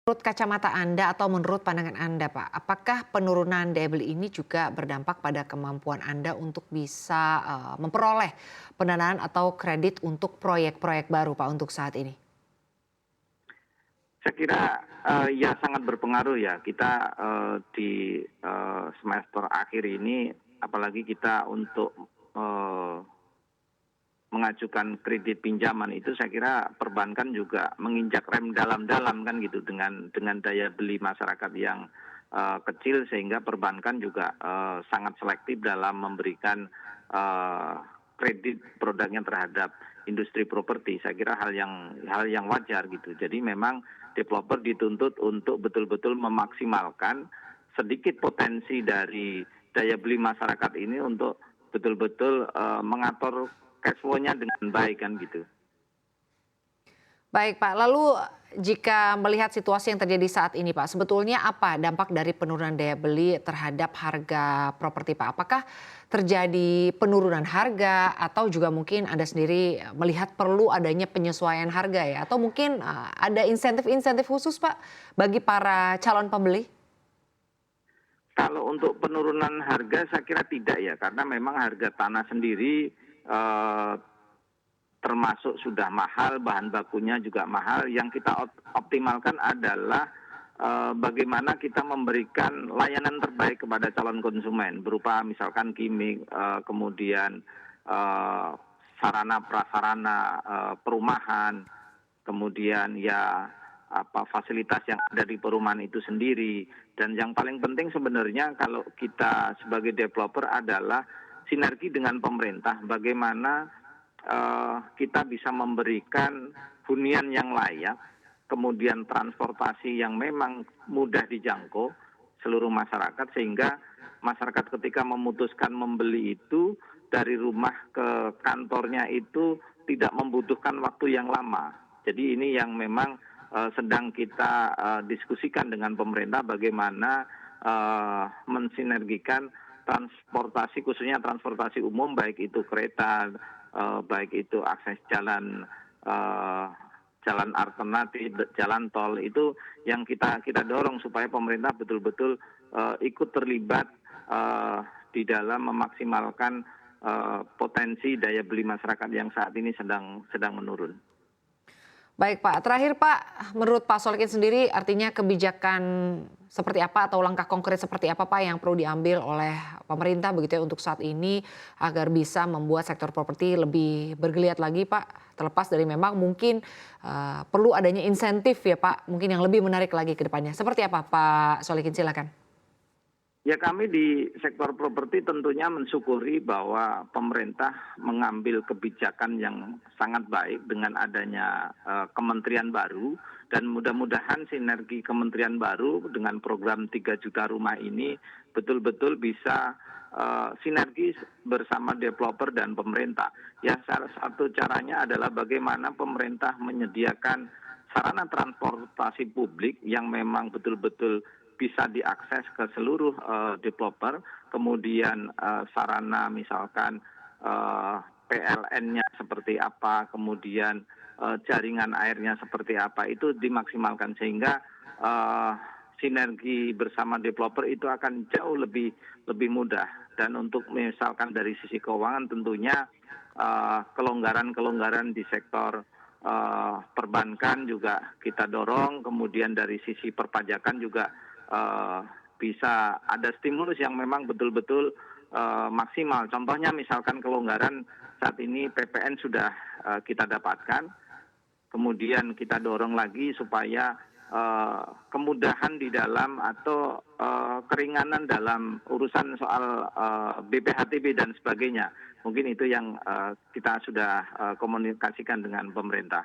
Menurut kacamata Anda atau menurut pandangan Anda, Pak, apakah penurunan daya beli ini juga berdampak pada kemampuan Anda untuk bisa, memperoleh pendanaan atau kredit untuk proyek-proyek baru, Pak, untuk saat ini? Saya kira, ya sangat berpengaruh ya kita, di, semester akhir ini apalagi kita untuk, eee, mengajukan kredit pinjaman itu saya kira perbankan juga menginjak rem dalam-dalam kan gitu dengan daya beli masyarakat yang, kecil sehingga perbankan juga, sangat selektif dalam memberikan, eee, kredit produknya terhadap industri properti. Saya kira hal yang wajar gitu. Jadi memang developer dituntut untuk betul-betul memaksimalkan sedikit potensi dari daya beli masyarakat ini untuk betul-betul, mengatur cash flow-nya dengan baik kan gitu. Baik, Pak, lalu jika melihat situasi yang terjadi saat ini, Pak, sebetulnya apa dampak dari penurunan daya beli terhadap harga properti, Pak? Apakah terjadi penurunan harga atau juga mungkin Anda sendiri melihat perlu adanya penyesuaian harga ya? Atau mungkin, ada insentif-insentif khusus, Pak, bagi para calon pembeli? Kalau untuk penurunan harga saya kira tidak ya, karena memang harga tanah sendiri, eee, termasuk sudah mahal, bahan bakunya juga mahal. Yang kita optimalkan adalah, bagaimana kita memberikan layanan terbaik kepada calon konsumen, berupa misalkan gimik, kemudian, eee, sarana prasarana, perumahan, kemudian ya fasilitas yang ada di perumahan itu sendiri. Dan yang paling penting sebenarnya kalau kita sebagai developer adalah sinergi dengan pemerintah, bagaimana, kita bisa memberikan hunian yang layak, kemudian transportasi yang memang mudah dijangkau seluruh masyarakat, sehingga masyarakat ketika memutuskan membeli itu dari rumah ke kantornya itu tidak membutuhkan waktu yang lama. Jadi ini yang memang, sedang kita, diskusikan dengan pemerintah bagaimana, mensinergikan transportasi khususnya transportasi umum baik itu kereta, baik itu akses jalan, eee, jalan alternatif, jalan tol itu yang kita dorong supaya pemerintah betul-betul, ikut terlibat, di dalam memaksimalkan, potensi daya beli masyarakat yang saat ini sedang menurun. Baik, Pak. Terakhir, Pak, menurut Pak Solikin sendiri artinya kebijakan seperti apa atau langkah konkret seperti apa, Pak, yang perlu diambil oleh pemerintah begitu ya untuk saat ini agar bisa membuat sektor properti lebih bergeliat lagi, Pak? Terlepas dari memang mungkin perlu adanya insentif ya, Pak, mungkin yang lebih menarik lagi ke depannya. Seperti apa, Pak Solikin? Silakan. Ya kami di sektor properti tentunya mensyukuri bahwa pemerintah mengambil kebijakan yang sangat baik dengan adanya, kementerian baru, dan mudah-mudahan sinergi kementerian baru dengan program 3 juta rumah ini betul-betul bisa, sinergis bersama developer dan pemerintah. Ya salah satu caranya adalah bagaimana pemerintah menyediakan sarana transportasi publik yang memang betul-betul bisa diakses ke seluruh, developer, kemudian, sarana misalkan, PLN-nya seperti apa, kemudian, jaringan airnya seperti apa, itu dimaksimalkan sehingga, eee, sinergi bersama developer itu akan jauh lebih lebih mudah. Dan untuk misalkan dari sisi keuangan tentunya, kelonggaran-kelonggaran di sektor, perbankan juga kita dorong, kemudian dari sisi perpajakan juga, eee, bisa ada stimulus yang memang betul-betul, maksimal. Contohnya misalkan kelonggaran saat ini PPN sudah, kita dapatkan, kemudian kita dorong lagi supaya, kemudahan di dalam atau, keringanan dalam urusan soal, BPHTB dan sebagainya. Mungkin itu yang, kita sudah, komunikasikan dengan pemerintah.